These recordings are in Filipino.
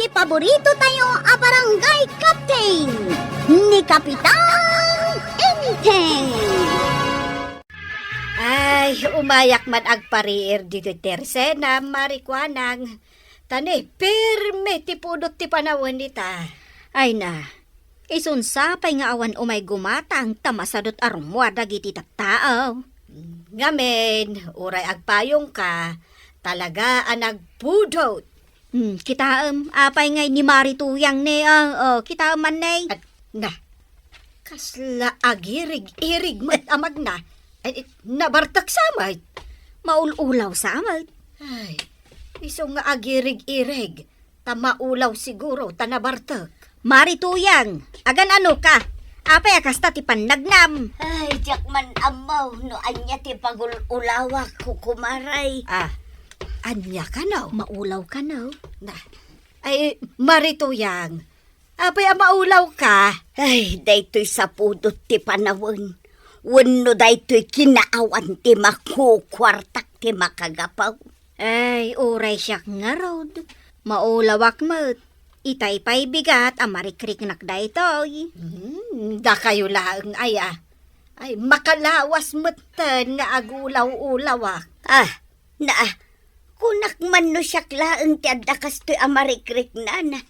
ti paborito tayo a barangay captain ni Kapitan Enteng. Ay, umayak man agpariir dito tersena, marikwanang. Tani, perme ti pudot ti panawin nita. Ay na, isunsapay nga awan umay gumatang tamasadot arumwa dagiti tattao. Ngamen, uray agpayong ka, talaga ang nagpudot. Kita apay ngay ni Marituyang ne, kita man ne. At na, kasla agirig-irig mat amag na. Ay, nabartak samay. Maululaw sa amat. Ay, iso nga agirig-irig. Tamaulaw siguro, tanabartak. Marituyang, agan ano ka? Apay akasta ti pannagnam. Ay, jakman amaw, no anya ti pagululawak kukumaray. Anya ka na? Maulaw ka na. Na, ay, Marituyang, apay maulaw ka. Ay, daytoy sa pudot ti panawon. Wenno daytoy kinaawan ti makukwartak ti makagapaw. Ay, uray siyak nga rod. Maulawak mo't. Itay pa'y bigat ang marikrik nakdaytoy. Da kayo lang ay Ay, makalawas matan nga agulaw-ulawak. Kunak man no siyak laeng ti addakas to'y amarikrik na.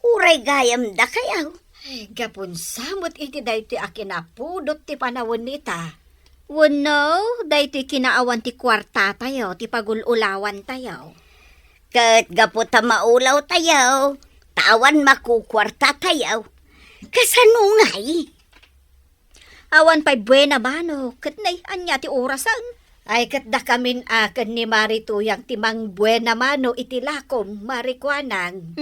Uray gayam da kayaw. Ay, gapon samot iti dayti akinapudot ti panawon nita. Wano, daytoy kinaawan ti kwarta tayo, ti pagululawan tayo. Kat gaputa maulaw tayaw, tawan makukwarta tayaw. Kasanungay. Awan pa'y buena mano, katnay anya ti orasan. Ay, katda kamin akan ni Marituyang timang buena mano itilakom, marikwanang.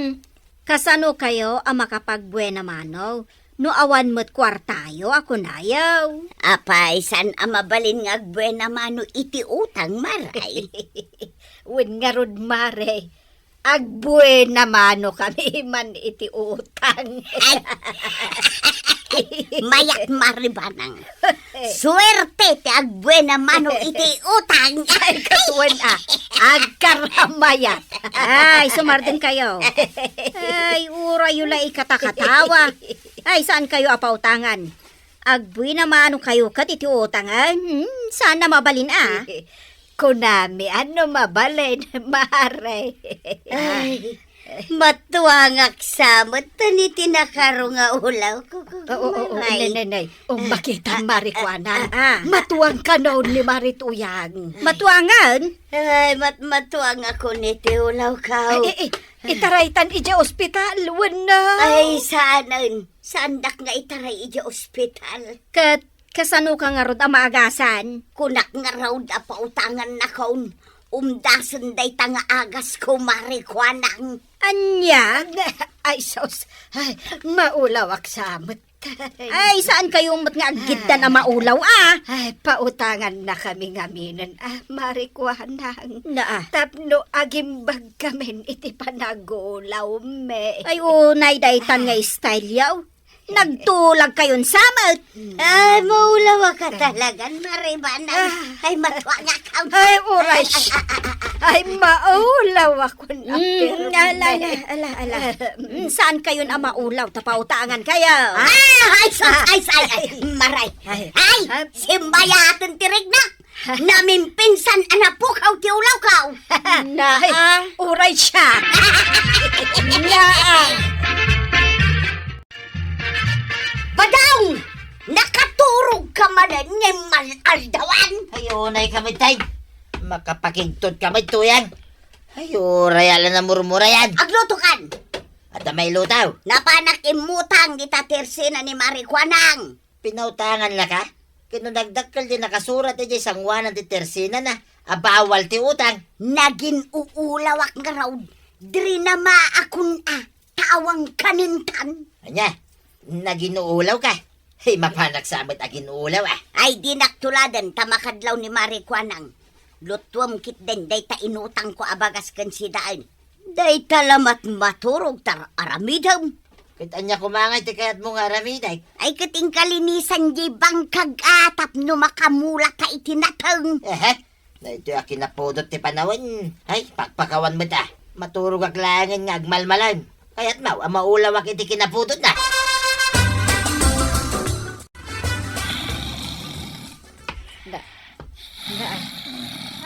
Kasano kayo ang makapagbuena mano? No awan mo't kwartayo, ako nayaw. Apay, san amabalin nga buena mano iti utang maray. Wen nga rod mare, agbuena mano kami man iti utang. Mayat maribanang. Suwerte ti agbuena mano iti utang. Ay, katuan agkaramayat. Ay, sumardin kayo. Ay, uray yula ikatakatawa. Ay, saan kayo apautangan? Agbuy na maano kayo kat iti utangan? Saan na mabalin Kunami, ano mabalin, mare. Ay, matuangak samot tani tinakaro nga ulaw. Oo, nanay. Makita marikwana. Matuwang ka noon ni Marituyang. Matuangan? Ay, matuang ako ni ti ulaw ka. Itaraytan ija ospital, wala. Ay, saan dak nga itaray ija ospital. Kat kasano ka nga rod ang maagasan? Kunak nga raw da pautangan na kaun. Umdasan day tanga agas ko marikwanang. Anya? Ay, sos. Ay, maulawak samot. Ay, saan kayo mat nga agita na maulaw Ay, pautangan na kami ngaminan. Marikwanang. Na Tapno agimbag kamin iti panagulaw me. Ay, unay daytan nga style yaw. Nagtulag kayon samot. Ay, maulawa ka talagan, maribanang. Ay, matuanga ka. Ay, uray. Ay, maulaw ako na. Ala. Saan kayon ang maulaw? Tapautangan kayo. Ay, maray. Ay, simbayatan tirig na. Namimpinsan anapukaw ti ulaw kaw. Uray siya. Badang! Nakaturog ka manan ng malaldawan. Ayunay kami tay. Makapakingtod kami tuyang. Ayuray ala na murmura yan. Aglutukan. At may lutaw. Napanak imutang di tatirsina ni Marikwanang. Pinautangan la ka? Kinunagdakkel di nakasurat di sangwanan di tersina na. Abawal ti utang. Nagin uulawak nga raw. Diri na maakun tawang kanintan. Anya, naginuulaw ka. Hey, mapanak sa amin aginuulaw Ay di naktuladan tamakadlaw ni Marikwanang. Lutwam kit den day ta inutang ko abagas kan sidaan. Day talamat maturog tar aramidam. Kitanya kumangay ti kayat mong aramiday. Ay kating kalinisan di bangkag atap no makamula ka itinatang. Na ito akin napudot ti panawin. Ay, pakpakawan mo ta. Maturog aglangan nga agmalmalan. Kaya't mau, ang maulawak iti kinapudot na.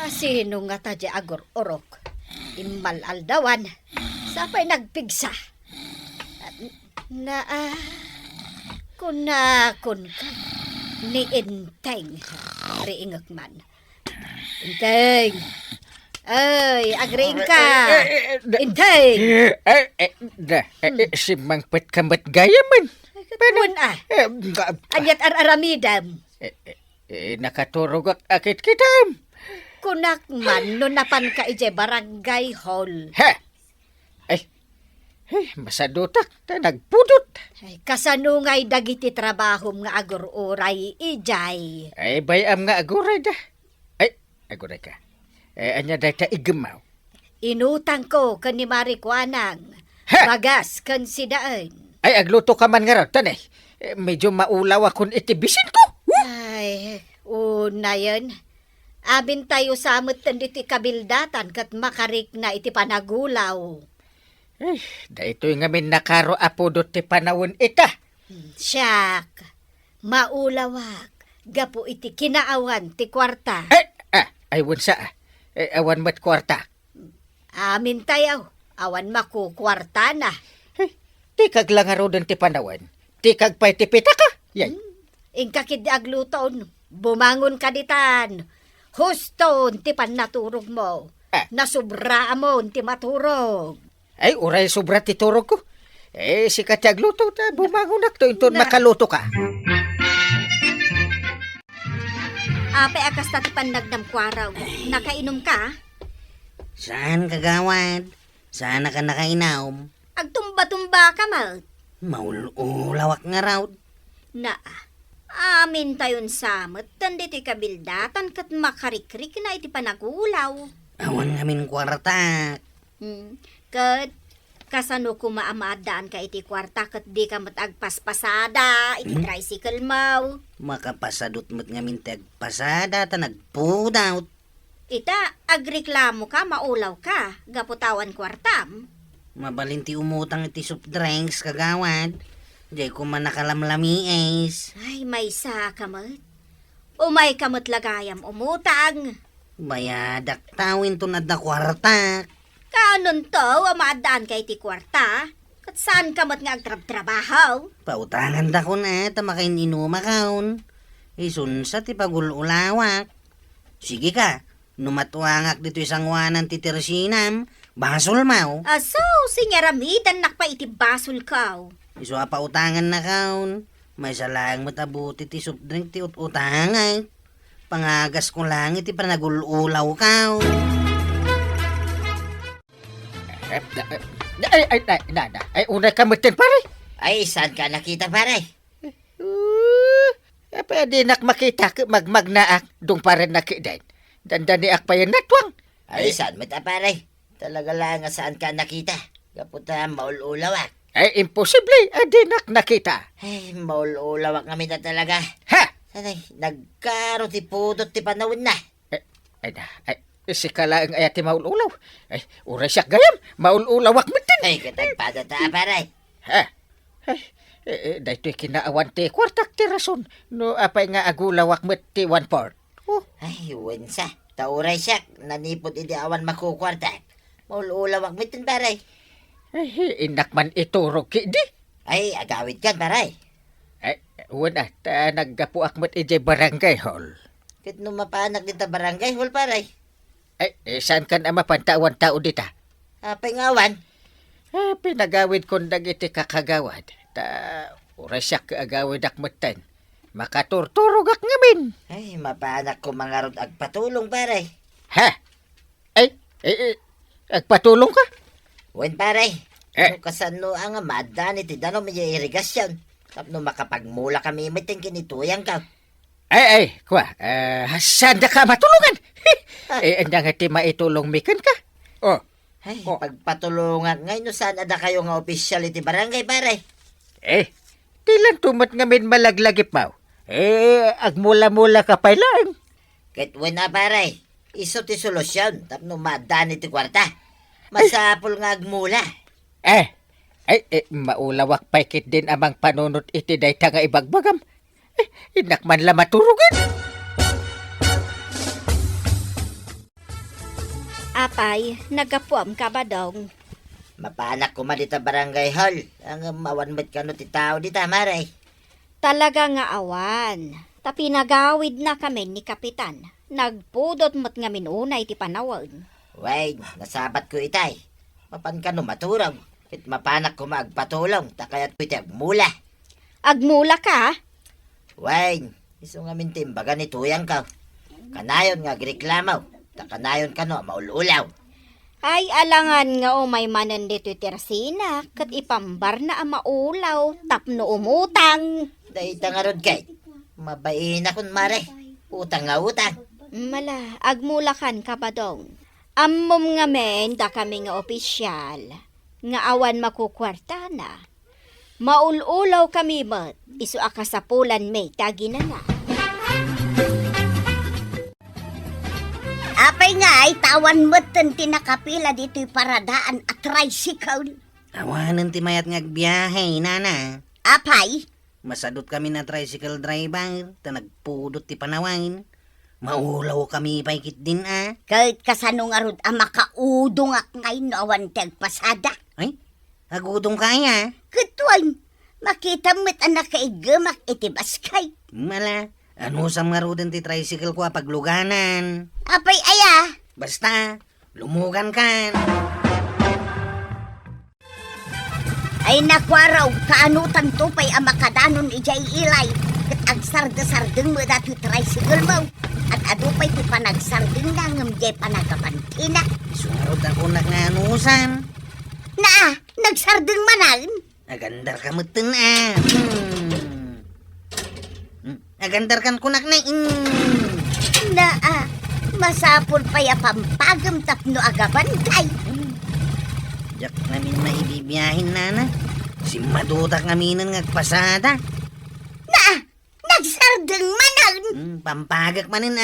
Sino nga tadya agor orok? Imal aldawan. Sapay nagpigsa. Kun ka. Ni Inteng. Riingak man. Inteng. Ay, agreeing ka. Inteng. Si Mangpet kamat gaya man. Kun Anyat aramidam. Nakaturog akit kitam. Kunak man no napan ka ije barangay hall. Ha? Ay, masadutak ta nagpudot. Ay, kasanungay dagiti trabaho nga agor oray ijay. Ay, bayam nga aguray da. Ay, aguray ka. Anya day ta igamaw. Inutang ko kan ni Marikwanang. Ha? Bagas kan sidaan. Ay, agluto ka man nga raw, tanay. Medyo maulaw akong itibisin ko. Ay, una yun. Abin tayo samot tanditi kabildatan kat makarik na iti panagulaw. Ay, da ito'y ngamin nakaro apodot ti panawon ita. Siyak, maulawak, gapo iti kinaawan ti kwarta. Ay, wunsa. Awan mat kwarta. Amin tayo, awan makukwarta na. Tikag lang nga rin ti panawan. Tikag pa'y ti pitaka. Yan. Ingkakid agluton, bumangon ka ditan. Huston ti panaturog mo. Nasubra mo ti maturog. Ay, uray sobra ti turog ko. Si katyagluto ta, bumangon to ito nakaluto ka. Apay akas tati pannagnam kwaraw. Nakainom ka? Saan kagawad? Saan ka nakainom? Agtumba-tumba ka, Mal. Maulawak nga raw. Na, amin tayon samot, tanditi kabildatan kat makarikrik na iti panagulaw. Awan ngamin kwarta. Kat, kasano ko maamadaan ka iti kwarta kat di ka matagpaspasada, iti tricycle mo. Makapasadot mo't ngamin tagpasada ta nagpudaw. Ita, agreklamo ka, maulaw ka, gaputawan kwartam. Mabalinti umutang iti soft drinks kagawad. Di ko man nakalamlami es. Ay, may sa kamot. Umay kamot lagayam umutang. Bayadak tawin to na da kwarta. Kanon to, amaadaan kay ti kwarta. Kat saan kamot nga agtrab-trabaho? Pautangan da ko na, tamakain inuma kaon. Isunsa ti pagululawak. Sige ka, numatuangak dito isang wanan ti Tersinam. Basol mau. Aso, sinyaramidan nakpa iti basol kaw. Iso pautangan na kaon. May salang matabuti ti soft drink ti utangay. Pangagas ko lang iti panagululaw kaon. Ay, unay ka matin pare. Ay, saan ka nakita pare? Pwede nak makita magmagnaak dong pare nakidain. Dandaniak pa yan natwang. Ay, saan mo ta pare? Talaga lang nga saan ka nakita. Kaputa maululawak. Ay, imposible. Adi nakita. Ay, maululawak kami na talaga. Ha? Sanay, nagkaro ti pudot ti panawin na. Si kalaang ayat ti maululaw. Ay, uray siya gayam. Maululawak matin. Ay, katagpada ta pare. Ha? Ay, dahito kinaawan ti kwartak ti rason. No, apay nga agulawak met ti 1/4. Oh. Ay, wensa. Tauray siya. Nanipod iti awan makukwarta. Maululawak mitin pare. Ay, inakman iturog ki di. Ay, agawid ka pare. Ay, wala. Naggapuak met iti barangay hall. Kit no mapanak dita barangay hall pare. Ay, saan ka na mapantawan tao dita? Apay ngawan. Pinagawid kong dagiti kakagawad. Uray siya kaagawid akmatan. Makaturturog ak ngamin. Ay, mapanak ko mga rod agpatulong pare. Ha? Ay, agpatulong ka? Wen pare. No kasano ang amadan iti dano may irigasyon. Tapno makapagmula kami mitin kinituyang ka. Ay, kwa. Saan ka matulungan? Andang iti maitulong mikan ka. Oh. Ay, pagpatulungan ngayon saan ada kayo nga opisyal iti barangay pare. Tilan tumat ngamin malaglagip mau. Agmula-mula ka pa lang. Kahit wala pare, iso ti solusyon, tapno madan iti kwarta. Masapol nga agmula. Maulawak paikit din amang panunot iti dayta nga ibagbagam. Inak man la maturugan. Apay, nagapuam ka ba dong? Mapanak ko man dita barangay hall. Ang mawanmat ka no ti tao dita, maray. Talaga nga awan. Tapi nagawid na kami ni Kapitan. Nagpudot mo't nga minunay ti panawag. Way, nasabat ko itay. Mapan ka no maturog. Kit mapanak ko magpatulong. Takayat ko iti agmula. Agmula ka? Way, iso nga mintimbaga ni tuyang ka. Kanayon nga agreklamaw. Takanayon ka no, maululaw. Ay, alangan nga may manan dito tersina. Kat ipambar na ang maulaw. Tapno umutang. Dahita nga rod kay. Mabain akong mare. Utang nga utang. Mala, agmulakan ka ba dong? Ammom nga men, da kami nga opisyal. Nga awan makukwarta na. Maululaw kami mat. Isu akasapulan may tagi na na. Apay nga ay tawan mo't tinakapila dito'y paradaan at tricycle. Awanan ti mayat nga agbiyahe, nana. Apay, Masadot kami na tricycle driver, ta nagpudot ti panawin. Maulaw kami paikit din kahit kasano nga rod ang makaudong ak ngayon no awan pasada. Ay, agudong kaya. Katuan, makita mo't anak kaigamak itibaskay. Mala, ano sa nga rodan ti tricycle ko pagluganan. Apay aya, Basta, lumugan kan. ay nakwaraw kaanutan tupay ang makadanon ijay ilay. Kat agsarda-sardeng mo dati tricycle mo. At adupay ti panagsardeng na ngamjay panagapantina. Sungarod ako nagnanusan. Na, nagsardeng manan. Agandar ka mutin Agandar kan kunak na Na, masapol pa ya pampagam tapno agabantay. Jak namin maibibiyahin nana. Si madutak naminan ngagpasada. Na, nagsardeng manan. Pampagak manin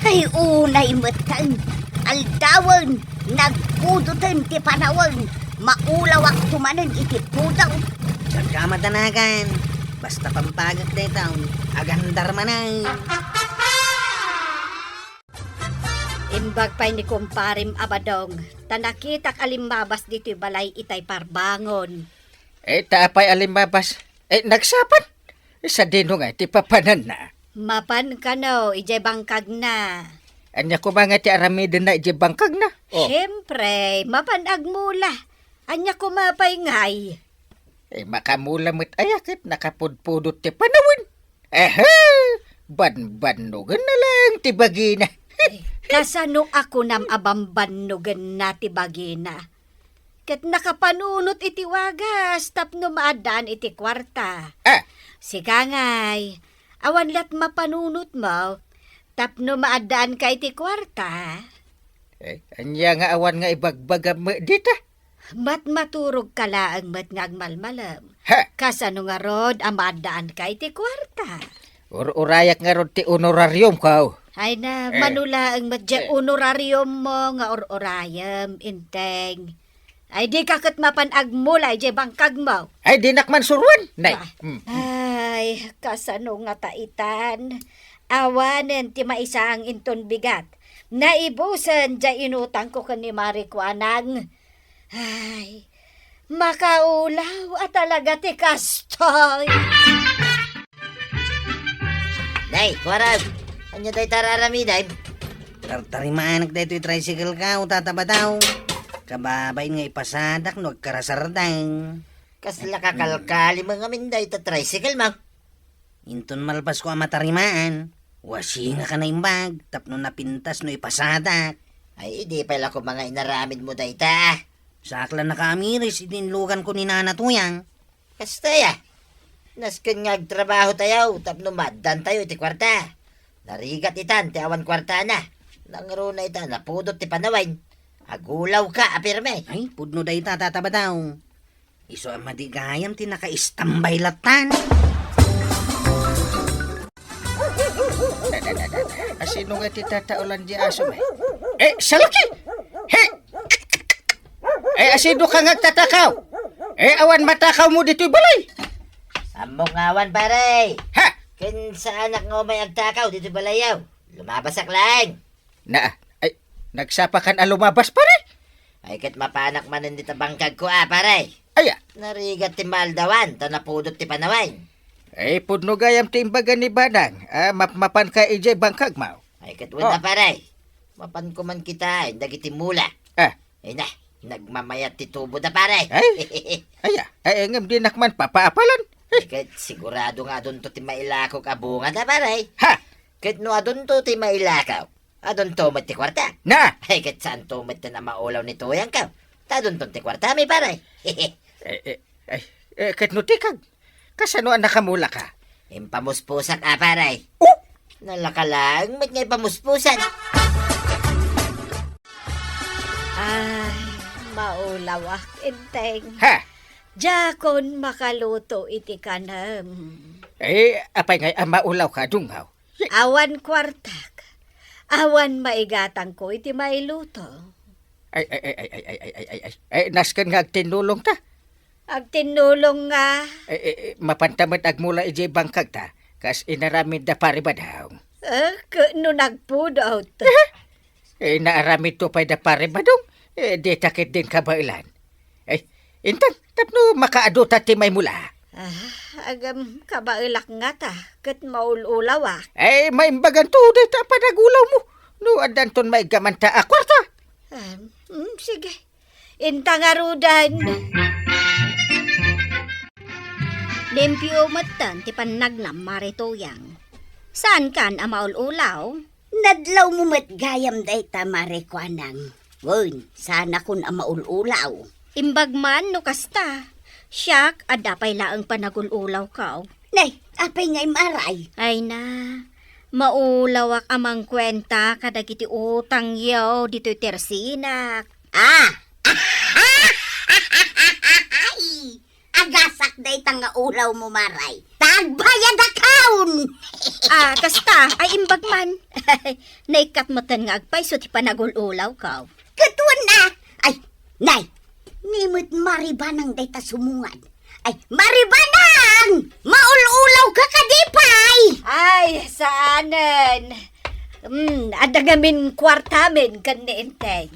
Ay unay matang. Aldawan, nagpudutan ti panawang. Maulawak tumanan iti pudaw. Jak ka matanagan. Basta pampagak na taon. Agandar manay. Imbag pa'y ni kumparim abadong. Tanakitak alimbabas dito'y balay itay parbangon. Taapay alimbabas. Nagsapan. Sa dino nga, ti papanan na. Mapan ka no, ijay bangkag na. Anya ko mga ti aramidin na iji bangkag na. Siyempre, mapanag mula. Anya kumapay ngay. Makamula mo't ayakit, nakapudpudot ti panawin. Ban-banugan na lang ti bagina. Kasano ako nam abambanugan na ti bagina. Kat nakapanunot iti wagas, tapno maadaan iti kwarta. Sika ngay, awan lat mapanunot mo, tapno maadaan ka iti kwarta. Anya nga awan nga ibagbagam mo dita. Mat maturog ka laang mat ngagmalmalam. Ha! Kasano nga rod, amadaan ka iti kwarta. Urayak nga ron ti honorarium ka. Ay na, manula ang madya honorarium mo nga orayam, inteng. Ay di kakit mapanag mula, di bangkag mo. Ay, dinak man surwan. Nay. Ay, kasano nga taitan. Awanen ti maisang inton bigat. Naibusan dya inutang ko ni Marikuanang. Ay, makaulaw at talaga ti kastoy. Day, kwarag. Anya day tararamiday. Tartarimanak dito yung tricycle ka, tatabataw. Kababayin nga ipasadak, no agkarasardang. Kasla kakalkali mga minday ta tricycle mo. Inton malpas ko ang matarimaan. Wasi nga ka na imbag, tapno napintas no ipasadak. Ay, di pala ko mga inaramid mo day ta. Sakla na kaamiris, itinlugan ko ni Nana Tuyang. Kasta ya. Nasken nga trabaho tayo, tapno madan tayo iti kwarta. Narigat itan, ti awan kwarta na. Nangro na itan, napudot ti panawain. Agulaw ka, apirme. Ay, pudno day tatabataw. Iso ang madigayam, tinaka-istambay latan. Asino nga ti tataulan di aso may? Salaki! He! asido ka ngagtatakaw. Awan matakaw mo dito'y balay. Among awan pare. Ha? Kinsa anak nga may agtakaw dito balayaw. Lumabas ak lang. Nagsapakan lumabas pare. Ay kat mapanak man hindi ta bangkag ko pare. Aya. Narigat ti maldawan, ta napudot ti panaway. Pudno gayam timbagan ni Badang. Mapan ka ijay bangkag mau. Ay kat wala pare. Mapan ko man kita, dagiti mula. Ay na, nagmamayat ti tubo da pare. Aya. Ngam dinakman papaapalan. Ay kat sigurado nga doon to ti mailakaw kabunga da pare. Ha? Kat no adon to ti mailakaw. Adon to mat ti kwarta. Na. Ay kat saan to mat na maulaw ni tuyang ka. Tadon to ti kwarta mi pare. Ketnutikag. Kasano ang nakamula ka? Impamuspusan pare. Oh! Nalakalang, mat nga'y pamuspusan. Ay, maulawak, inteng. Ha? Jakon makaluto iti kanam. Apay ngay maulaw ka dungaw. Awan kwartak. Awan maigatang ko iti mailuto. Naskan nga agtinulong ta. Agtinulong nga. Mapantamad agmula ijay bangkag ta. Kas inaramid da pari ba daw? No nagpudaw to. Naaramid to pa'y da pari ba dong? Di takit din kabailan. Intan, tapno makaado ta ti may mula. Agam kabailak nga ta. Kat maululaw May imbagan to, di ta panagulaw mo. No, adanton may gamanta akwarta. Sige. Intangarudan. Limpyo matan ti panagnam maritoyang. Saan kan amaululaw? Nadlaw mo mat gayam day tamare kwanang. Won, sana kun amaululaw. Imbagman no kasta. Siyak, adapay laang panagululaw ka. Nay, apay ngay maray. Ay na, maulawak amang kwenta kadagiti utang yaw dito'y tersinak. Ay, agasak day tanga ulaw mo maray. Tagbayad akaun! Kasta, ay imbagman. Naikat matan nga agpay so ti panagululaw ka. Katuan na! Ay, nay! Nimut maribanang day ta sumungan. Ay, maribanang! Maululaw ka kadipay! Ay, saanan? Adagamin kwartamin kan ni inteng.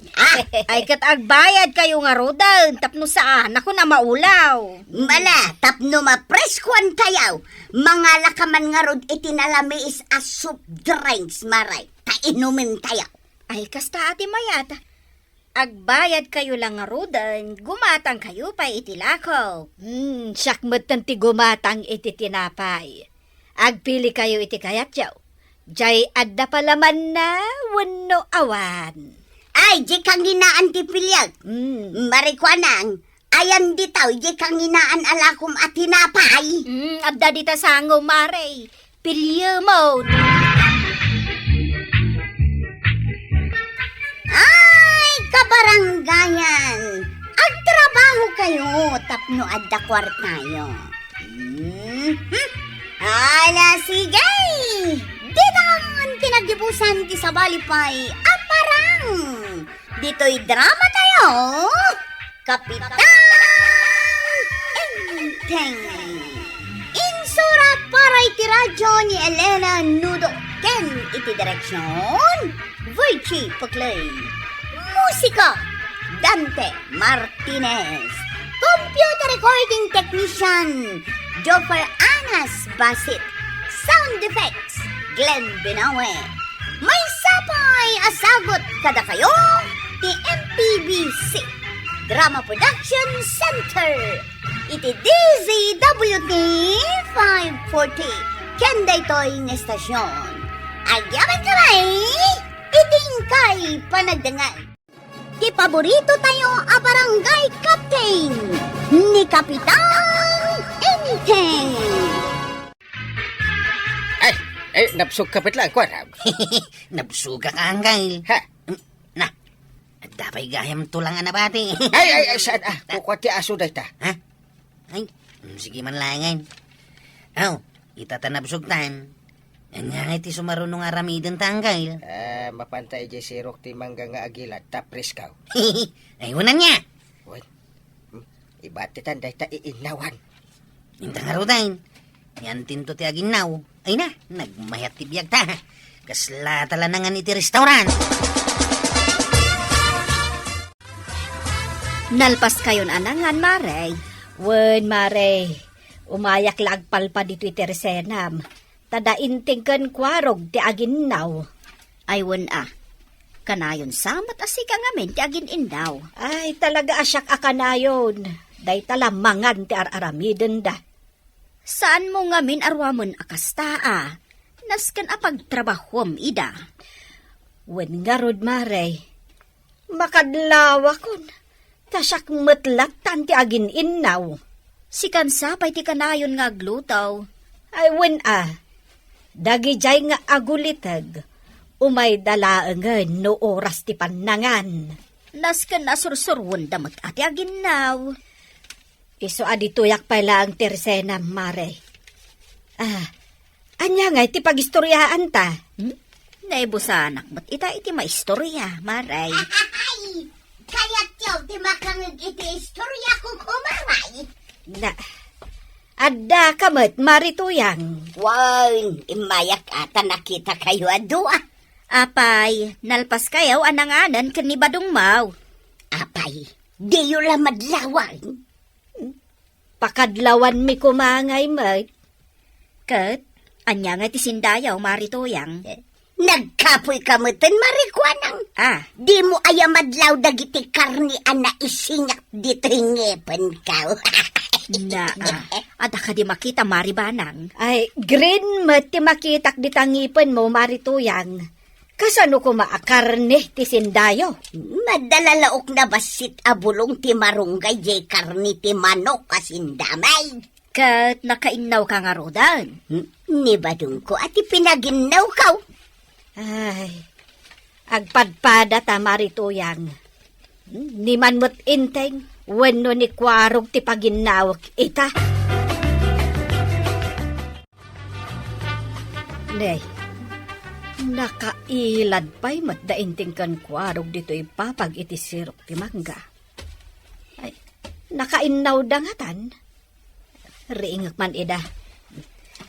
Ay kat agbayad kayo nga rodan, tapno saan ako na maulaw. Mala, tapno mapreskwan tayaw. Mga lakaman nga rod itinalamiis as soup drinks maray. Ta inumin tayaw. Ay kasta ati mayata. Agbayad kayo lang nga rodan, gumatang kayo pa itilakaw. Sakmat tanti gumatang iti tinapay. Agpili kayo iti kayatyaw. Jay adda palaman na wano awan. Ay, di kang ginaan ti pilyag. Marikwanang, ayan ditaw, di kang ginaan alakom at tinapay. Abda dita sango mare, pilyo mo. Ay, kabaranggayan. Agtrabaho kayo, tapno adda kwartayo. Ala, sige. Di naman pinagibusan ti sabalipay, aparang. Dito'y drama tayo. Kapitan Enteng. Insurat para iti radyo ni Elena Nudo. Ken iti direksyon, Virgie Paklay. Musika, Dante Martinez. Computer recording technician, Joffer Anas Basit. Sound effects, Glenn Binawe. May sapay asagot kada kayo, ti MPBC Drama Production Center. Iti DZWT 540. Kenda ito'y estasyon. Agyaman kamay, iting kay panagdangan. Ti paborito tayo a barangay captain ni Kapitan Enteng. Napsog kapit lang, kwarab. Nabsuga ka angay. Ha? Na, dapay gayam tulang anabati. Ay, saan kukwati aso day ta. Ha? Ay, sige man langan. Aw, itatanabsog tan. Nga iti sumarunong aramidin tanggay. Mapantay di sirok ti mangga nga agila, tapris kaw. Ay, unan niya. Uy, batitan day ta iinawan. Intang arudain. Yan tinto ti aginaw. Ay na, nagmayat ti biyag ta. Kasla talanangan iti restaurant. Nalpas kayon anangan, Mare. Wen, Mare, umayak lagpalpa dito iti resenam. Tadainting kan kwarog ti aginaw. Ay, wen kanayon samat asika ngamin ti agin indaw. Ay, talaga asyak akanayon. Day talamangan ti araramiden da. Saan mo ngamin arwamon akastaa? Nasken apagtrabahom ida. Wen nga rod, Mare. Makadlawa kun. Tasyak metlat tanti agin inaw. Sikan sapay ti kanayon nga glutaw. Ay, wen dagijay nga agulitag. Umay dalaengen no oras ti panangan. Nasken nasursurwon damat ati aginaw. Iso adituyak pala ang tersena, Mare. Anya nga iti pagistoryaan ta. Naibusanak, ba't iti maistorya, Maray? Ay! Kaya't yaw, di makangag iti istorya ko kumaray. Na, adda kamat, marituyang. Wow, imayak ata nakita kayo adua. Apay, nalpas kayaw ananganan ken ni Badong Maw. Apay, di yun lang madlawan. Pakadlawan mi kumangay, mat. Ket, anya nga ti sindayaw, marituyang. Nagkapoy kamutin marikwanang. Di mo ayamadlaw dagiti karni ana isinyak dito ngepen ka. Ada ka di makita, maribanang. Ay, green mat ti makitak di tangipan mo, marituyang. Kasano ko maakarne ti sindayo? Madalalaok na basit abulong ti marunggay jay karni ti manok kasindamay. Ket, nakainaw ka nga rodan. Ni Badong ko at ipinaginaw ka. Ay, agpadpada ta marituyang. Ni man mo't inteng, wenno ni kwarog ti paginawak ita. Nay, nakailad pa'y matdainting kan kwarog dito ipapag iti sirok ti mangga. Ay, nakainaw dangatan. Riingak man ida.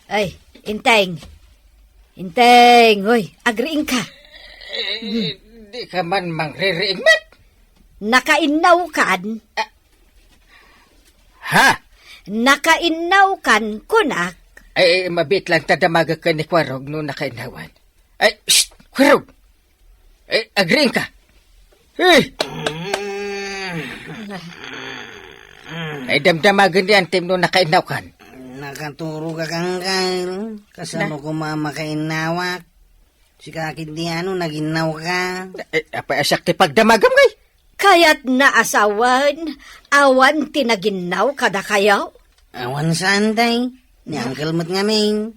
Ay, inteng. Inteng, oy, agriing ka. Di ka man mangririing mat. Nakainaw kan. Ha? Nakainaw kan kunak. Ay, mabit lang tadamaga ka ni Kwarog no nakainawan. Ay, shh! Kwarog! Ay, agriing ka. Hey! Ay, damdamagan di antim no nakainaw kan. Nakaturo ka kang kail. Kasano ko mamakainawak. Si kakit di naginaw ka. Ay, apa asyak ti pagdamagam kay? Kaya't naasawan, awan tinaginaw kada kayaw. Awan sanday. Ni Uncle Mat ngamin.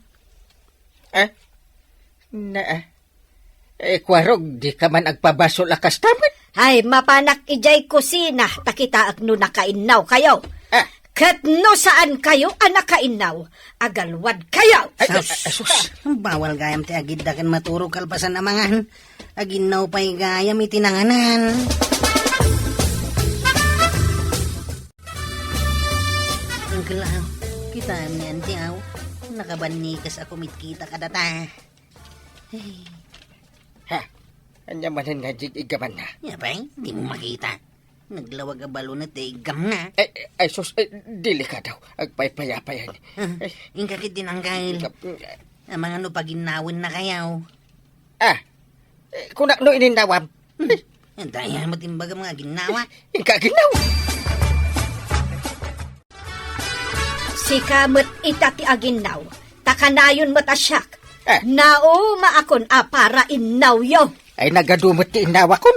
Kwarog, di ka man agpabasol akas tamat. Ay, mapanak ijay kusina, takitaak no nakainaw kayo. Kat no saan kayo anakainaw, agalwad kayo. Sus. Bawal gayam ti agid dakan maturo kalpasan amangan. Aginaw pa'y gayam itinanganan. Uncle Aw, kita niyan ti Aw. Nakabanikas ako mitkita kadata. Ha? Anya manin nga igaman na. Yapay, di mo makita. Naglawag a balo na tigam na. Ay, sus, dili ka daw. Agpaypayapayan. Yung kakit din ang kail. Ang mga no paginawin na kayaw. Kung no ininawam. Ang daya mo timbaga mga ginawa. Ika ginaw. Si kamot itati aginaw, takanayon mo't asyak. Nauma akon para inaw yo. Ay, nagadumot ti inawa kon.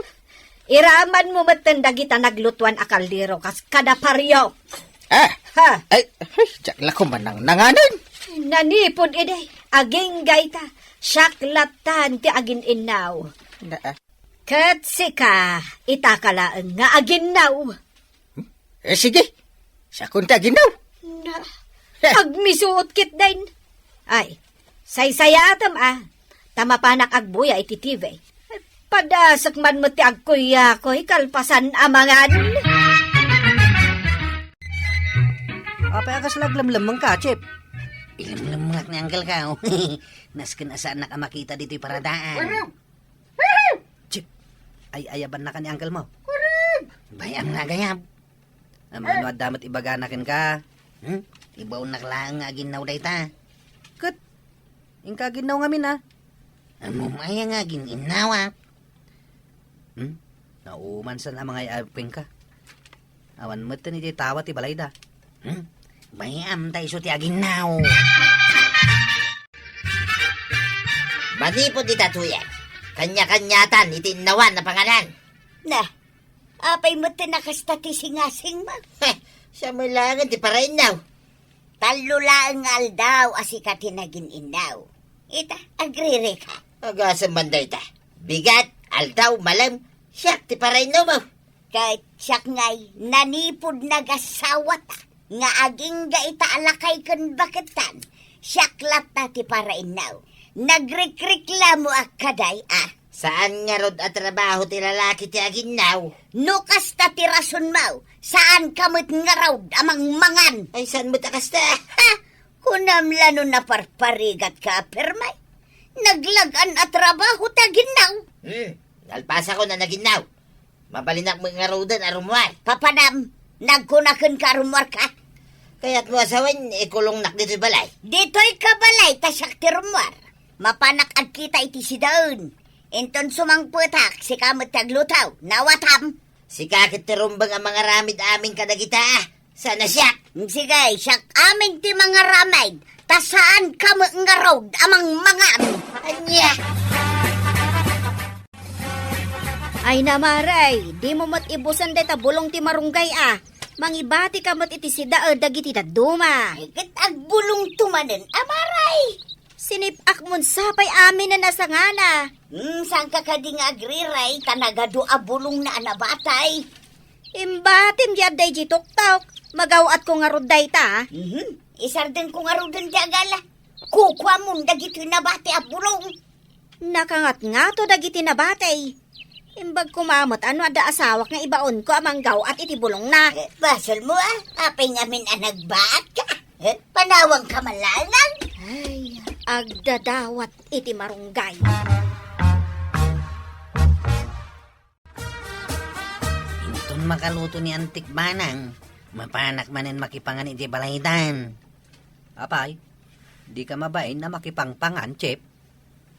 Iraman mo matanda kita naglutuan akaldero kas kada paryo. Ha? Ay, jakla ko man ang nanganan. Nanipod ide, aging gaita, syaklatan ti agin inaw. Kat sika, itakalaan nga aginaw. Sige, sa kunta ginaw. Agmisuot kit din. Ay, say-sayatam tamapanak agbuya iti TV. Padasak man mo ti agkuya ko'y kalpasan amangan. Apay akas laglamlamang ka, Chip. Ilamlamang ni Uncle ka. Naskin asaan na ka makita dito'y paradaan. Chip, ay ayaban na ka ni Uncle mo. Bayang nagayab. Ano at damat ibaganakin ka. Ibaw naklaan nga ginaw day ta. Kat, ingka ginaw ngamin ha. Mumaya nga gininawa. Nauman sa na mga iapin ka. Awan mo ito ni tawa ti balay da. Bayam tayo so ti aginaw. Manipod di tatuyan. Kanya-kanyatan itinawan na pangalan. Na, apay mo tinakasta ti singasing ma. Siya mo lang di parain now. Talulaang aldaw asika tinagin inaw. Ita, agrire ka. Agasang banday ta. Bigat, aldaw, malam. Siya, ti parain no mo. Kahit siyak ngay, nanipod nagasawat nga aging ga itaalakay kan baketan. Siyak lata ti para inaw. Nagrekreklamo akaday Saan nga rod at trabaho ti lalaki ti aginaw? Nukas ta ti rason mau. Saan kamot nga raw amang mangan? Ay, saan mo takas ta? Ha! Kunamlano na parparigat ka, permay. Naglagan at trabaho ta ginaw. Nalpasa ko na naginaw. Mabalinak mga rodan arumwar. Papanam, nagkunakan ka rumor ka. Kaya't mo asawan, ikulong nak dito'y balay. Dito'y kabalay, tasyak ti rumor. Mapanak at kita iti si daun. Inton sumangputak, si kamot taglutaw, nawatam. Si kakit ti rumbang ang mga ramid aming kadagita. Sana siya. Sige, siyak aming ti mga ramay. Tasaan kamo nga road amang mangan. Anya. Ay namaray, di mo mat ibusan day tabulong ti marunggay Mangibati ka mat iti sida dagiti daduma. Higit agbulong tumanen, amaray. Sinipak mon sapay amin na nasangana. Saan ka kading agriray, kanagado abulong na anabatay. Imbatim di aday jituktok. Magawat ko nga ruday ta. Isarden ko nga rudan di agala. Kukwa mong dagito nabati abulong. Nakangat nga to dagiti nabatay. Imbag kumamot ano ada asawak nga ibaon ko amang gaw at itibulong na. Basal mo apay ngamin nagbaat ka. Panawang kamalangan. Ay, agdadawat iti marunggay. Intun makaluto ni Antik Banang. Mapanak manin makipangan iti balaydan. Apay, di ka mabain na makipangpangan, Chip.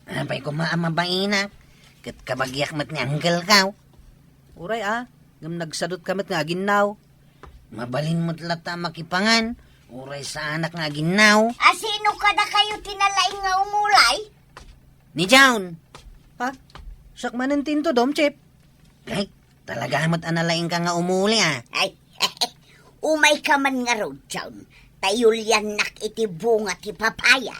Apay ko maamabain kat kabagyak mat nga anggal kaw. Uray ngam nagsadot kamat nga ginaw. Mabalin mo't lata makipangan. Uray sa anak nga ginaw. Sino ka na kayo tinalaing nga umulay? Ni John. Ha? Sakmanin tinto dom, Chip. Ay, talaga mat analaing ka nga umuli Ay, umay ka man nga road, John. Tayulyan nak iti bunga ti papaya.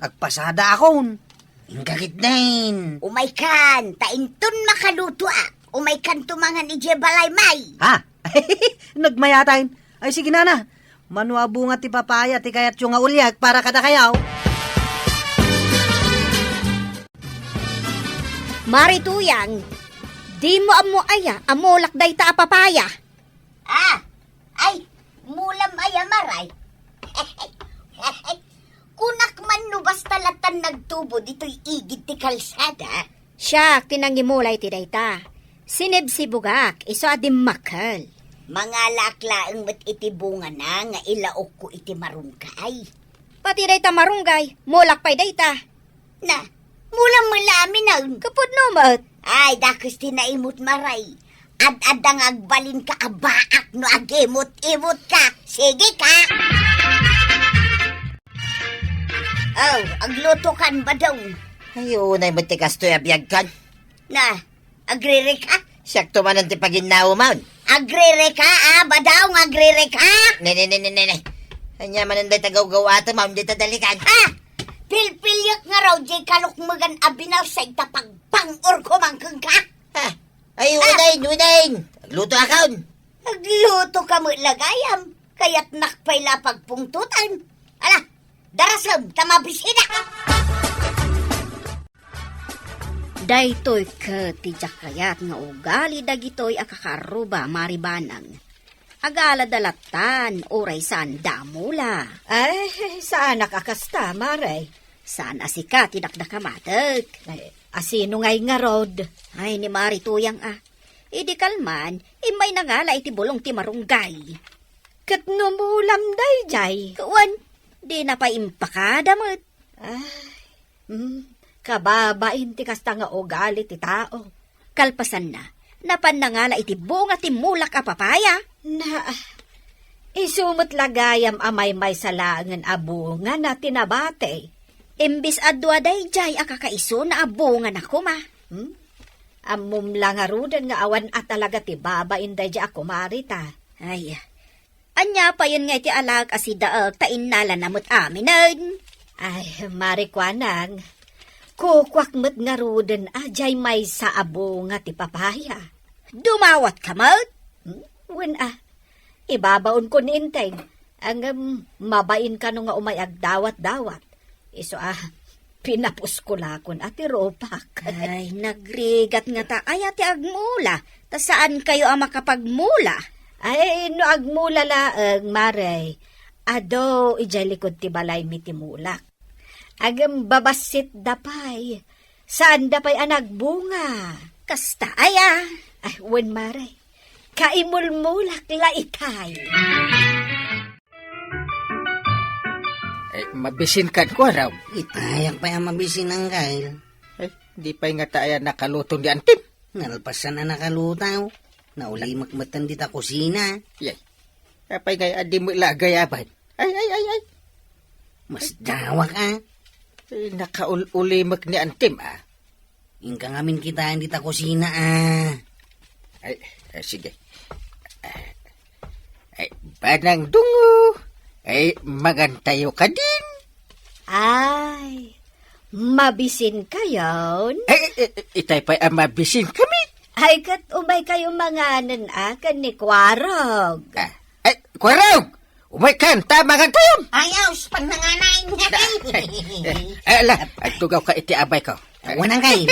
Agpasada akon. Ingkakit din. Umay kan, taintun makaluto Umay kan tumangan ije balay may. Ha? Nagmayatain. Ay sige na. Manua bunga ti papaya ti kayat yung nga ulyag para kada kayaw. Marituyang, di mo amulak day ta papaya. Ay, mulam ayamaray. Kunak man no basta latan nagtubo dito'y igid ti kalsada. Siya, tinangimulay ti dayta. Sinib si bugak, iso adim makal. Mga laklaang mat iti bunga na nga ilaok ko iti marungkay. Pati dayta marunggay, mulak pa'y dayta. Na, mulang malami na. Kapod no mat. Ay, dakos tinaimot maray. Ad-adang agbalin ka abaak no agemot-imot ka. Sige ka. Oh, agluto kan ba daw? Ayun ay matikas to'y abiyag kan. Na, agrire ka? Siyak tumanan ti paginaw man. Agrire ka, badaw nga agrire ka? Ne. Anya mananday tagaw-gaw ata ma'am di tadalikan. Pilpilyak nga raw, jay kalukmagan abinaw sa itapagpang-or kumangkang ka. Ay, unayin. Luto akaon. Nagluto ka mo lagayam, kaya't nakpay lapagpungtutan. Ala, darasam, tamabisina. Daytoy ka ti jakayat nga ugali dagitoy akakaruba maribanang. Agala dalatan, oray sanda mula. Ay, saan nakakasta, Maray? Sana si ka tinakdakamatag. Ay, asino ngay nga rod? Ay, ni Mari tuyang Idi kalman, imay nangala iti bulong ti marunggay. Kat numulam day, jay. Kawan, di na pa impakadamot. Kababain ti kasta nga ugali ti tao. Kalpasan na, napan nangala iti bunga ti mulak a papaya. Na, isumot lagayam amay may salangan abunga na tinabate. Imbis adwa day jay akakaiso na abungan ako ma. Amum lang arudan nga awan at talaga ti baba inday di ako marita. Ay, anya pa yun nga iti alag asi daag tain nala namot aminan. Ay, marikwanang. Kukwak mo't nga rudan ajay may sa abunga ti papaya. Dumawat ka mat? Wen ibabaon ko ni Inteng. Ang mabain ka no nga umayag dawat-dawat. Iso pinapos ko lakon ati ropak. Ay, nagrigat nga ta. Ay, ati agmula. Ta saan kayo ang makapagmula? Ay, no agmula laang, Maray. Ado, ijay likod ti balay mitimulak. Agam babasit dapay. Saan dapay anagbunga? Kasta, aya. Ay, wen Maray. Kaimulmulak laitay. Ay, mabisin kan ko raw. Itayak pa yung mabisin ang kail. Ay, di pa nga tayo nakalutong di antim. Nalpasan na nakalutaw. Naulay makmatan di ta kusina. Yay. Kapay nga adi mo ilagayaban. Ay. Mas dawa ka. Ay, nakaulimak ni antim Ingka ngamin kita hindi ta kusina Ay, sige. Ay, banang dungo. Ay, magantayo ka din. Ay, mabisin kayon? Ay, itay pa mabisin kami. Ay, kat umay kayo mga nanakan ni Kwarog. Ay, Kwarog! Umay kan, tama kan tayo. Ayaw, pag nanganay niya. Ay, ala, agtugaw ka iti abay ko. Wanang kail.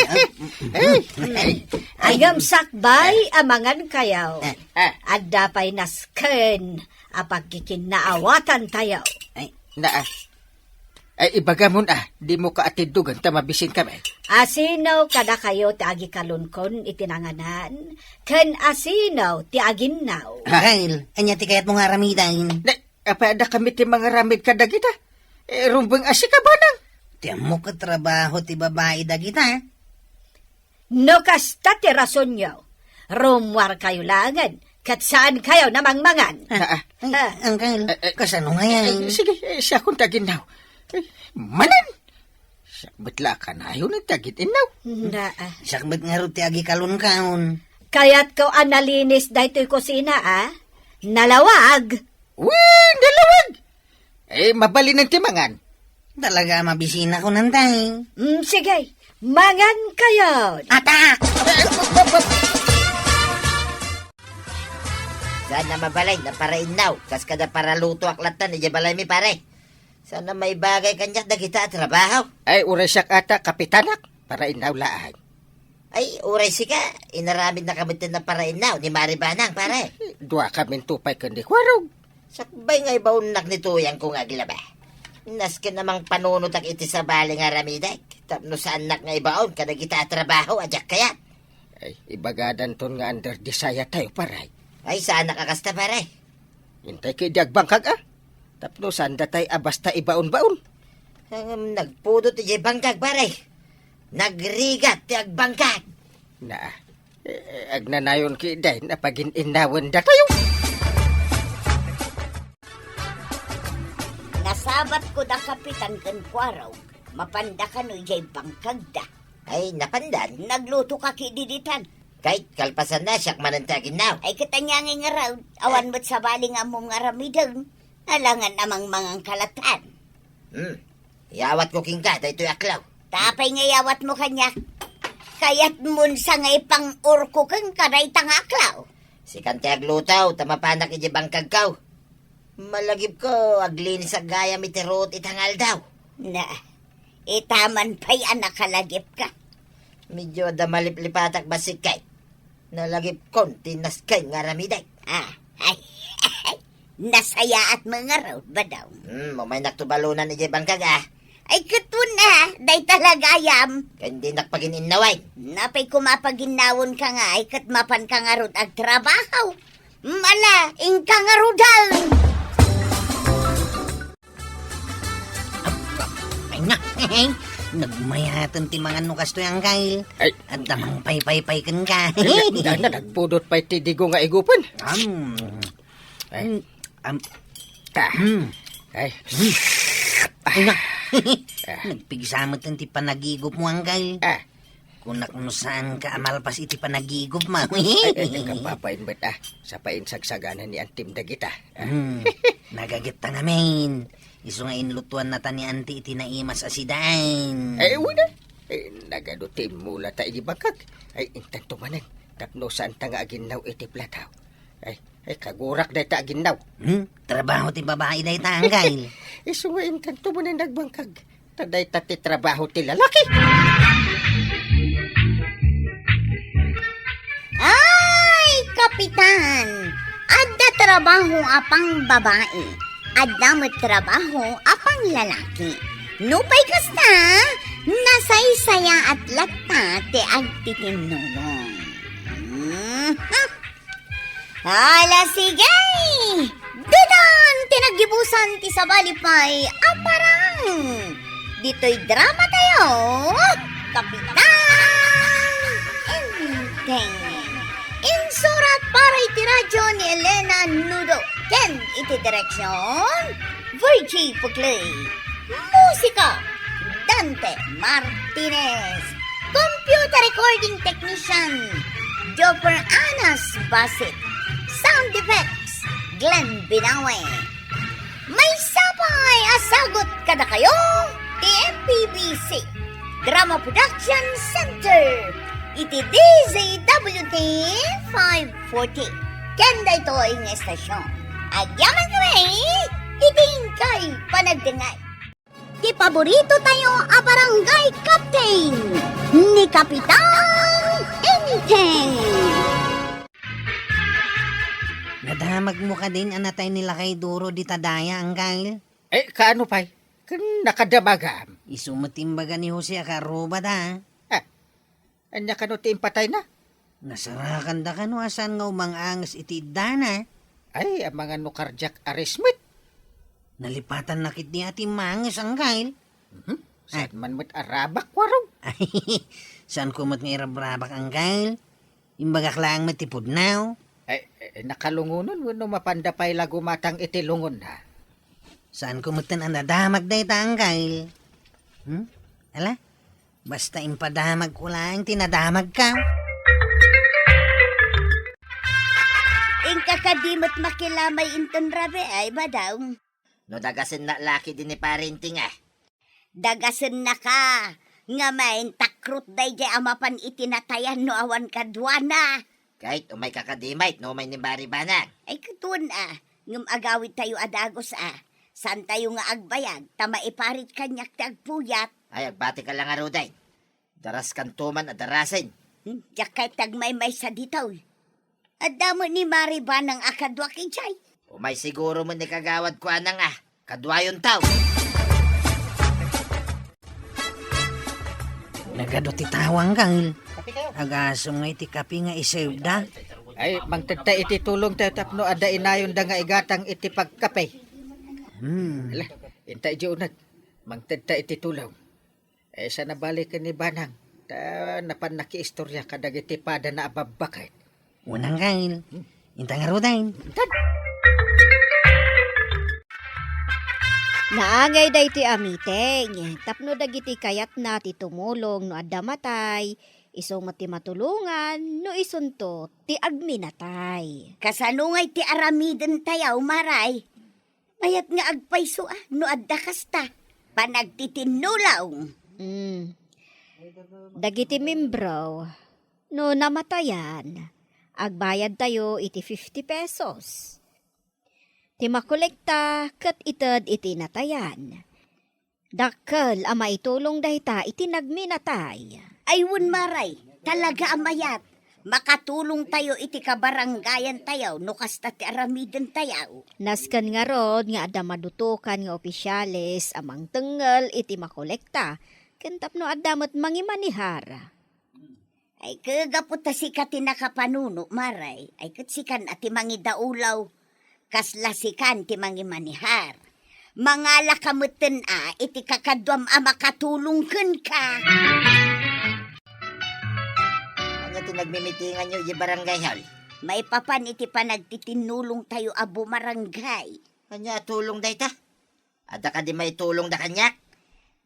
Agam sakbay amangan kayo. Ah. At dapay nasken apag kikinaawatan tayo. Ay, ibagamon di mo ka atidugan ta mabisin kami. Asinaw kada kayo ti agi kalunkon itinanganan, ken asinaw ti aginnaw. Kail, anya ti kayat mong aramidan. Apa ada kami ti mga ramid kada kita? Rumbang asika banang. Tiyan mo katrabaho ti babae da kita. No kasta ti rason nyo. Rumwar kayo langan, kat saan kayo namangmangan. Ang kail, kasano nga yan? Sige, siya kong taginaw. Manan! Siya batla ka na yun ang taginaw. Sakbat nga rin ti agi kalunkaon. Kaya't ko analinis dahito'y kusina, Nalawag! Dalawag! Mabali ng timangan. Talaga mabisina ko nantay. Sige, mangan kayo. Atak! Sana mabalay na para inaw. Kas kada para luto aklatan, iya balay mi pare. Sana may bagay kanya na kita trabaho. Ay, uray siya ata kapitanak para inawlaan. Ay, uray sika. Inaramid na kami na para inaw ni Maribanang pare. Dua kami tupay kundi Kwarog. Sakbay nga ibaunak ni Tuyang kung agilaba. Naskin namang panunod ang iti sa bali nga ramiday. Tapno sa anak nga ibaon kada kita trabaho ajak kaya. Ay, ibagadan ton nga under disaya tayo paray. Ay, saan nakakasta pare? Hintay kay diagbangkag Tapno sanda tayo basta ibaon-baon. Nagpudot ti bangkag pare. Nagrigat ti agbangkag. Agnanayon ki day na pagin inawan da tayo. Nasabat ko da kapitan kan Kwarog. Mapanda ka no jay bangkag da. Ay, napandan. Nagluto ka kididitan. Kahit kalpasan na siyak manantagin now. Ay kitanyangin nga raw. Awan mo't sa baling among aramidang. Alangan namang mga kalatan. Yawat ko king ka, dahito aklaw. Tapay nga yawat mo kanya. Kaya't mun sa ngay pang urko kang karay tangaklaw. Si kante aglutaw, tamapanak iji bangkag kaw. Malagip ko, aglinis ag gaya mitirot itangal daw. Na, itaman pa'y anak kalagip ka. Medyo da maliplipatak basik kay. Nalagip kon, tinas kay nga ramiday. Ay, Nasaya at mga road ba daw? May naktubalunan ni Jay Bangkag ah. Ay katun na, day talaga yam. Kaya hindi nakpagin-inaway. Napay kumapaginawon ka nga, ay kat mapan ka nga rod ag trabaho. Mala, ing ka nga rodal. Ay na, nagmayatan ti mga nukas to yung Kyle. Ay. At damang pay-pay-pay kan ka. Na nagpudot pa'y tidigo nga igupan. Ay. Ay. Ay na. Nagpigsamot ang ti panagigop mo ang Kyle. Kung saan ka amalpas iti panagigop mo. Ay, kapapain ba't sa painsagsaganan ni Antim Dagita. Nagagit ta namin. Iso nga inlutuan na ta ni Auntie iti naimas asidaan. Ay, wala. Ay, nagadutin mula ta igibakag. Ay, intan tumanan. Tapno saan ta nga aginaw iti plataw. Ay, kagurak day ta aginaw. Trabaho ti babae day ta ang Kyle. Iso nga intan tumanan nagbangkag. Taday ta ti trabaho ti lalaki. Ay, kapitan! Adda trabaho apang babae. Adda mo trabaho apang lalaki. Nupay kasta, nasaysaya at lata ti agtitinulong. Hala sige! Dinan tinagibusan ti sabalipay aparang. Dito'y drama tayo, kapitan! Enteng. Insurat para iti radyo ni Elena Nudo. Ken iti direksyon, Virgie Pugley. Musika, Dante Martinez. Computer recording technician, Joper Anas Basit. Sound effects, Glenn Binawe. May sapay asagot kada kayo, TMPBC Drama Production Center. Iti DZWT 540. Kenda ito ang estasyon. Agyaman kami, itingkay panagdingay. Ti paborito tayo a barangay captain ni Kapitan Enteng. Nadamag mo ka din anatay nila kay Duro di tadaya ang Kyle. Eh, kaano pa'y? Nakadamagam. Isumatimbaga ni Jose akaroba da. Anya ka no ti impatay na? Nasarakan da ka no asan nga umangangas iti dana. Ay, ang mga no cardiac arrestment. Nalipatan nakit ni ati mangas ang Kyle. Saan man mo't arabak warong. Ay, saan ko mo't nga irabrabak ang Kyle? Imbagak lang matipod now. Ay, nakalungunon mo no mapandapay lagumatang itilungon na. Saan ko mo't nadamag day ta ang Kyle? Ala? Basta impadamag ko lang, tinadamag ka. Kakadimot makilamay inton rabe ay ba daw? No dagasin na laki din ni parenting ah. Dagasin na ka. Nga may takrut day jay amapan itinatayan no awan kadwana. Kahit umay kakadimait no may nimbari banang. Ay katuan ngam agawit tayo adagos San tayo nga agbayag, tama iparit kanyak tagpuyat. Ay agbati ka lang aruday. Daras kantuman at darasin. Diyak kay tagmay-may sa ditaw. Adamo ni Mariba ng akadwa kinchay. Umay siguro mo ni kagawad ko anang kadwayon tao. Nagadot itawang Kyle. Agasong nga iti kapi nga isevda. Ay, mangtagta iti tulong tayo tapno ada inayon da nga igatang iti pagkapay. Ala, intay di unag. Mangtagta iti tulong. Sa nabalik ni Banang, napan nakiistorya kadag iti pada na ababakay. Unang Kyle. Intang arudain. Naangay day ti amiteng. Tapno dagiti kayat na ti tumulong no adda matay. Iso mati matulungan no isunto ti agminatay. Kasanungay ti aramiden tayaw maray. Mayat nga agpayso no adda kasta. Panagtitinulaw. Dagiti membro no namatayan. Agbayad tayo iti 50 pesos. Ti makolekta ket ited iti natayan. Dakkel ama itulong dayta iti nagminatay. Ayun maray, talaga amayat. Makatulong tayo iti kabaranggayan tayo, no kasta ti aramiden tayo. Naskan nga rod nga adda madutukan nga opisyales amang tengel iti makolekta. Kentap no adda met mangimanihar. Ay kagapot ta sikat ti nakapanuno, maray. Ay katsikan ati mangidaulaw. Kaslasikan ti mangimanihar. Mangala kameten iti kakadwam makatulong ken ka. Ano ito nagmimitingan nyo yung barangay hall? May papan iti panagtitinulong tayo abo marangay. Kanya tulong day ta? Ada ka di may tulong da kanya?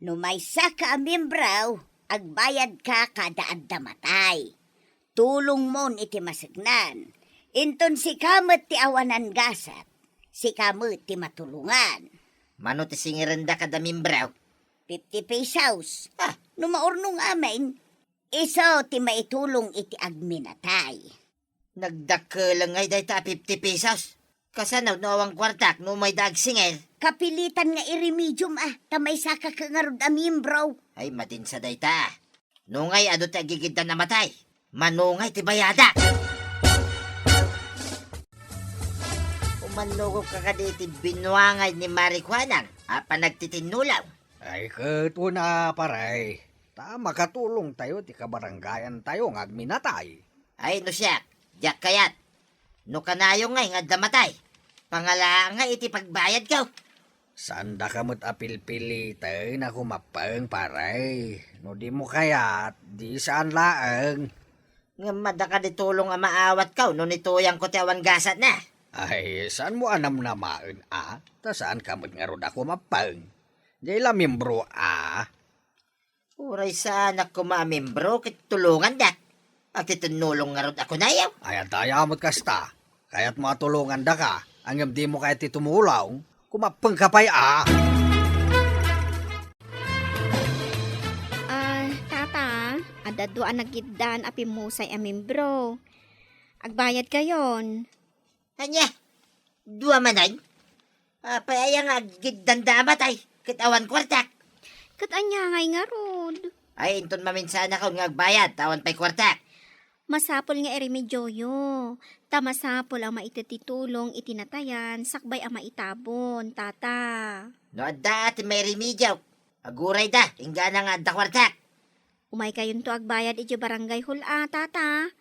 No may saka amimbraw, agbayad ka kada adda matay. Tulong mon iti masagnan. Inton si kamot ti awanan gasat, si kamot ti matulungan. Mano ti singiran da kada mimbraw? 50 pesos. No maurnong amin, iso ti maitulong iti agminatay. Nagdakalang ngay day ta 50 pesos. Kasanaw no awang kwartak no may dag singir. Kapilitan nga iremedium tamay saka ka nga rod amimbraw. Ay matinsa day ta. No ngay ado ti agigid na namatay. Manungay ti bayada. Umanlugog ka kadi ti binuangay ni Marikwanang. Apa nagtitinulaw. Ay, kato na paray. Makatulong tayo, ti kabaranggayan tayo, ng agminatay. Ay no siya. Diyak kayat. No kanayo ngay nga damatay. Pangala nga iti pagbayad ka. Sanda ka mo't apilpilitan na kumapang paray. No di mo kayat, di saan laang. Nga madaka di tulong nga maawat ka. No nituyang ko ti awan gasat na. Ay, saan mo anam namaan, Ta saan ka mo't nga rod ako mapang? Di lamim bro, Uray sana ko maamimbro kit tulungan da. At itinulong nga rod ako na yaw. Ay, daya mo't kasta. Kaya't matulungan da ka. Ang di mo kahit itumulaw, kumapang ka pa'y, Tata, adaduan nagiddan api musay amembro. Agbayad kayon. Kanya, dua manay. Paya nga giddandamat ay kitawan kwartak. Kat anya ngay nga rod. Ay, inton maminsana ka nga agbayad, tawan pa'y kwartak. Masapol nga eremedyoyo. Tamasapol ang maitatitulong itinatayan, sakbay ang maitabon, tata. No adda at may remedyaw. Aguray da, ingga na nga adda kwartak. Umay kayon to agbayad iti barangay hula, tata.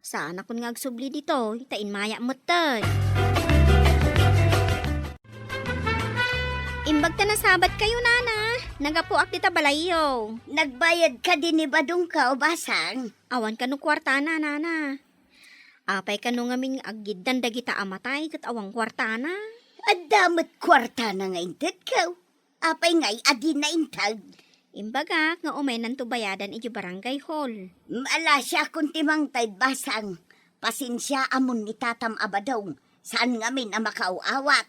Saan ako nga agsubli dito, itain maya motan. Imbag ta nasabat kayo, nana. Nagapuak dita balayo. Nagbayad ka din ni Badong ka o basang? Awan ka no kwarta na, nana. Apay ka no ngaming agiddan dagita amatay kat awang kwarta na. Adamot kwarta na nga inted ka. Apay nga'y adi na intag. Imbaga, nga umay nanto bayadan iti barangay hall. Maala siya kung timang tay basang. Pasinsya amon ni tatam abadong. Saan ngamin ang makauawat?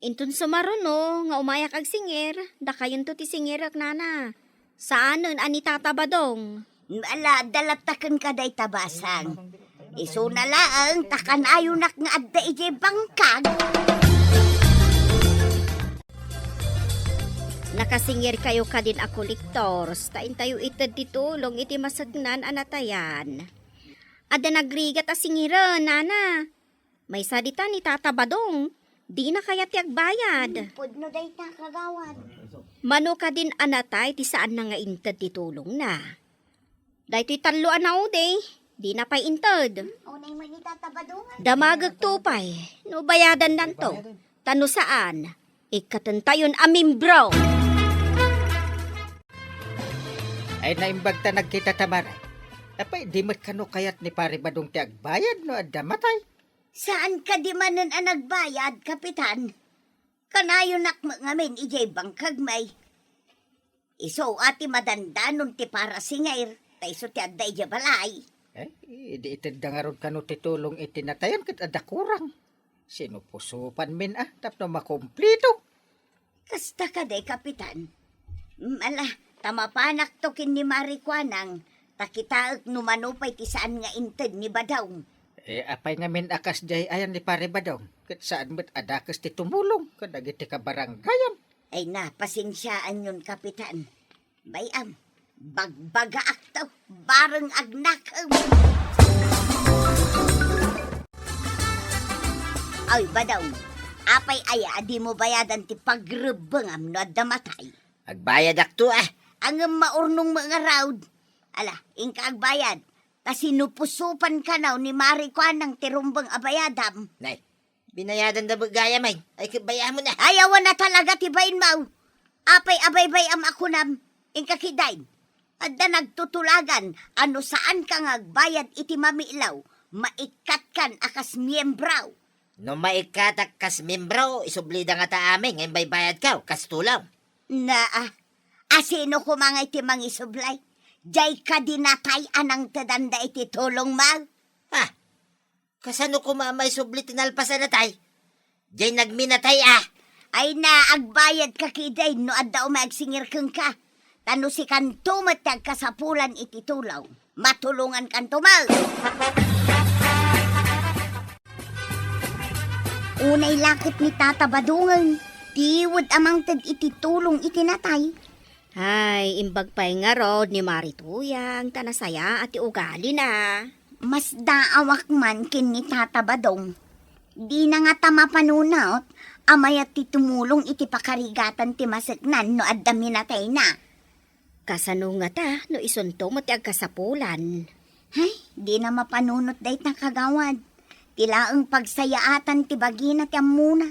Intun sumaron no, nga umayak ag singir, da kayon to ti singirak nana. Saanon ani tatabadong? Maala, dalatakan ka day tabasang. Iso na laang takanayonak nga adda ije bangkag. Nakasingir kayo ka din ako liktors, tain tayo itad ditulong iti masagnan anatayan. Ada nagrigat a singiran, nana. May sadita ni tatabadong. Di na kaya tiag bayad. Pudno day ta kagawad. Mano ka din anatay ti saan na nga intad titulong na. Dahil tanluan na uday, di na pa'y intad. Unay man ni tatabadungan. Damagag tupay, no bayadan nanto. Tano saan? Ikatantayon amin bro. Ay naimbag ta nagkita tamaray. Apay, di mat kano kayat ni pare badong ti agbayad no adda matay. Saan ka di manan ang nagbayad, kapitan? Kanayo nak ngamin ijay bangkag may. Iso ati madandanon ti para singair, taiso ti adda ija balay. Di itid nga ron kano titulong itinatayan kat adda kurang. Sinupusupan min tapno makumplito. Kasta ka day, kapitan. Mala, tamapanak to kin ni Marikwanang, takitaag numanupay ti saan nga inted ni Badawng. Apay nga min akas jay ayan ni pare badong. Kat saan mo't adakas ti tumulong. Kadagiti ka baranggayan. Ay na, pasensyaan yun, kapitan. Bayam, Bagbaga akto, bareng agnakaw. Ay, badaw, apay aya, di mo bayadan ti pagrebengam no adda matay. Agbayad akto Ang maurnong mga raud. Ala, ingka agbayad. Ta sinupusupan ka naw ni Mari Kwan ng tirumbang abayadam. Nay, binayadan na bagaya may. Ay, kabaya mo na. Ayaw na talaga tibayin mau. Apay abaybay am ako nam. Ingka kidain. Adda nagtutulagan. Ano saan ka ngagbayad iti mamilaw. Maikat kan akas miyembraw. No maikatak kas membro, isublida nga ta amin, ngayon bay bayad ka, kas tulaw. Asino ko mga iti mga isublay? Jay ka dinatay anang tadanda iti tulong mau. Kasano ko mamay subli tinalpasan na tay? Diyan nagminatay Ay na agbayad ka kiday no adda umagsingir keng ka. Tano si kanto matag kasapulan iti tulaw. Matulungan kanto mal. Unay lakit ni Tata Badungan. Tiwod amang tag iti tulong iti natay. Ay, imbag pa'y nga rod ni Marituyang, tanasaya at ugali na. Mas daawak man kin ni Tata Badong. Di na nga tama panunaot, amayat ti tumulong iti pakarigatan ti masagnan no adda minatay na. Kasano nga ta, no isunto mo ti agkasapulan. Ay, di na mapanunot dayt na kagawad. Tilaang pagsayaatan ti bagina ti amuna.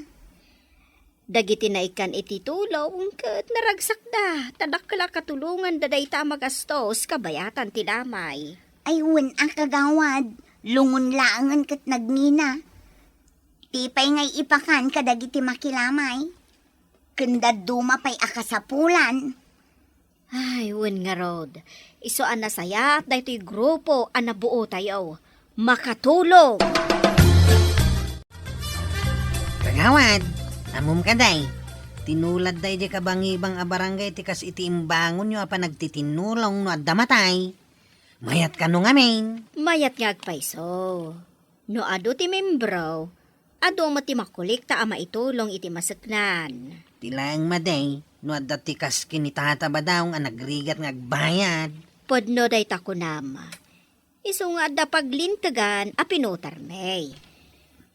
Dagiti na ikan iti tulong, kat naragsak da, tadakla katulungan da day ta magastos, kabayatan ti damay. Ay, wen ang kagawad. Lungon laangan kat nagnina. Tipay ngay ipakan kadagiti makilamay. Kandad duma pa'y akasapulan. Ay, wen nga rod. Iso an nasaya at daytoy grupo an nabuo tayo. Makatulong! Kagawad, amom ka day. Tinulad day di kabangibang abarangay tikas iti imbangon nyo apa nagtitinulong no adda matay. Mayat ka no ngamin. Mayat nga agpaiso. No ado ti membro, ado mati makulik ta ama itulong iti masaknan. Tilaang maday, no adda tikas kinitata ba daw nga nagrigat nga agbayad. Podno day takunam. Iso nga adda paglintagan a pinutar may.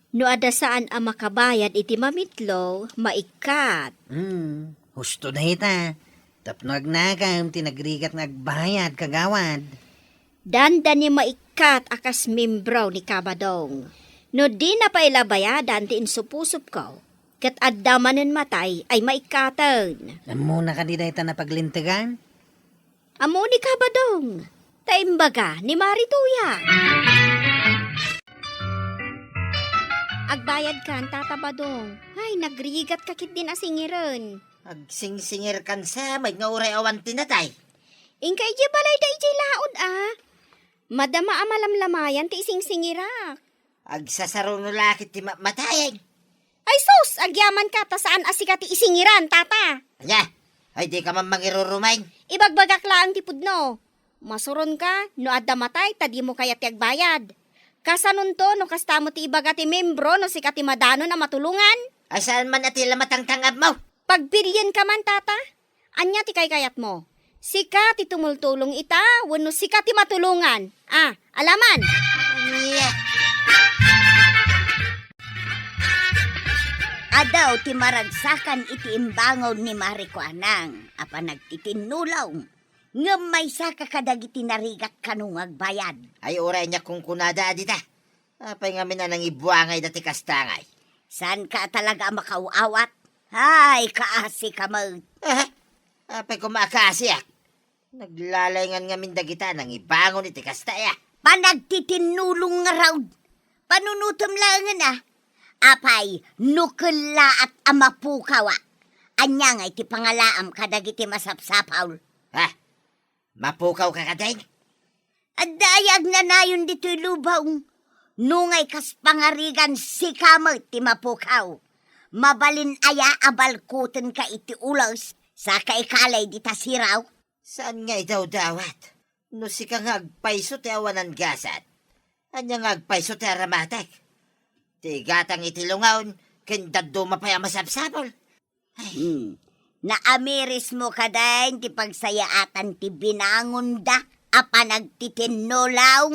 No ada saan ang makabayad iti mamitlo, maikat. Husto na ita. Tapno agnagam, tinagrigat nga agbayad, kagawad. Danda ni maikat akas membro ni Kabadong. No di na pa ilabayadan ti insupusup ko, kat adda manen matay ay maikatan. Muna ka di ita na paglintigan? Amo ni Kabadong, taimbaga ni Marituya. Agbayad kan, Tata Badong. Ay, nagrigat kakit din asingiran. Agsingsingir kan sa, may nga uray awan tinatay. Ingkay di balay da ijay laod Madama amalamlamayan ti isingsingirak. Agsasaro no lakit ti matayag. Ay sus, agyaman ka ta saan asika ti isingiran, Tata. Anya, ay di ka man mangirurumain. Ibagbagak laang ti pudno. Masuron ka, no adda matay, tadi mo kaya ti agbayad. Kasanun to, no kasta mo ti ibaga ti membro, no si kati madano na matulungan? Ay saan man atila matangtangab mo? Pagpilyan ka man, Tata. Anya ti kayat mo? Sika ti tumultulong ita, wano sika ti matulungan. Alaman? Yeah. Adaw ti maragsakan iti imbangaw ni Marikuanang. Apa nagtitinulaw. Ngamay sa kakadagiti narigat kanong agbayad. Ay oray niya kung kunada adita. Apay nga minanang ibuangay dati kastangay. Saan ka talaga makauawat? Hay, kaasi ka mo. Apay kumakasyak. Naglalayngan nga mindagita nang ibangon iti kastaya. Panagtitinulong nga raw. Panunutom lang Apay, nukula at amapukawa. Anya nga iti pangalaam kadagiti masapsapaw. Mapukaw ka kaday? Adayag na nayon dito'y lubaw. Nungay kas pangarigan si kamot ti mapukaw. Mabalin aya abalkutan ka iti ulos sa kaikalay di tasiraw. Saan nga itaw dawat? No si ka nga agpaiso ti awanan gasat. Anya nga agpaiso ti aramatek. Ti gatang itilungaon, kendad dumapay ang masapsapol. Naamiris mo ka din ti pagsayaatan ti binangon da apa nagtitinulaw.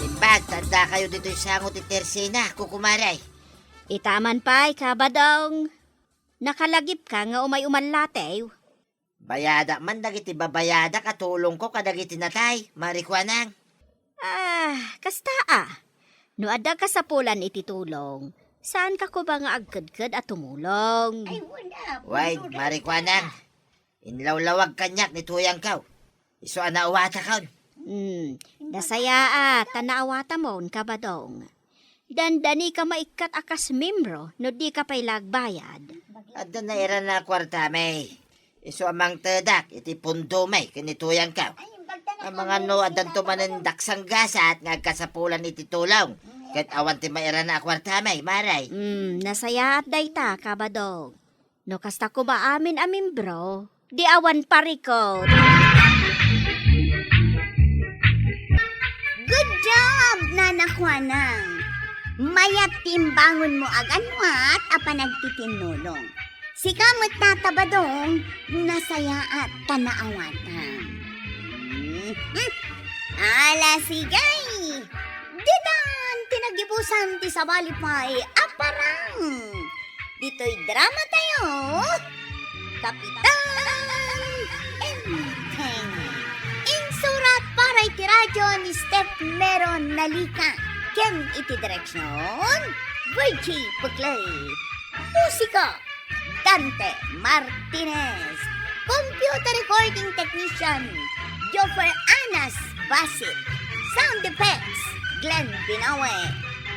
Imbag, tanda kayo dito yung sangot ti Tersina, kukumaray. Itaman pa'y, kabadong. Nakalagip ka nga umay umanlatew. Bayada man dagiti babayada katulong ko kadagiti natay, marikwanang. Kasta No ada ka sa pulan iti tulong, saan ka ko ba nga agkadkad at tumulong? Way, marikwanang. Inlawlawag kanyak ni tuyang kaw. Iso anawata kaw. Nasaya tanaawata mon kabadong. Dandani ka maikat akas membro no di ka pa'y lagbayad. At na ira na kwarta may. Iso amang tedak iti pundo may kanituyang kaw. Ang mga no adan tumanan daksang gasa at ngagkasapulan iti tulaw. Kat awan ti maira na kwarta may, maray. Nasaya at dayta kabadong. No kasta ko ba amin membro, di awan parikot. Good job, nanakwanang. Mayat timbangon mo aganwat apa nagtitinulong. Si kamot tatabadong nasaya at tanaawatan. Ala sigay! Didan tinagibusan ti sabalipay aparang. Dito'y drama tayo. Kapitan Enteng. Insurat para iti radyo ni Steph Meron Nalika. Ken iti direksyon, Virgie Puglay. Musika, Dante Martinez. Computer recording technician, Joffer Anas Basit. Sound effects, Glenn Binawe.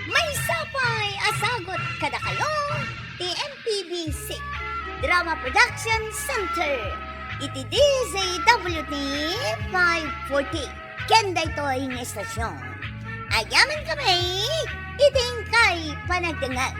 May sapay asagot kada kayo, TMPB6. Drama Production Center. Iti DZWT 540. Ken dayto ang estasyon. Ayaman kami, iting kay panagdangal.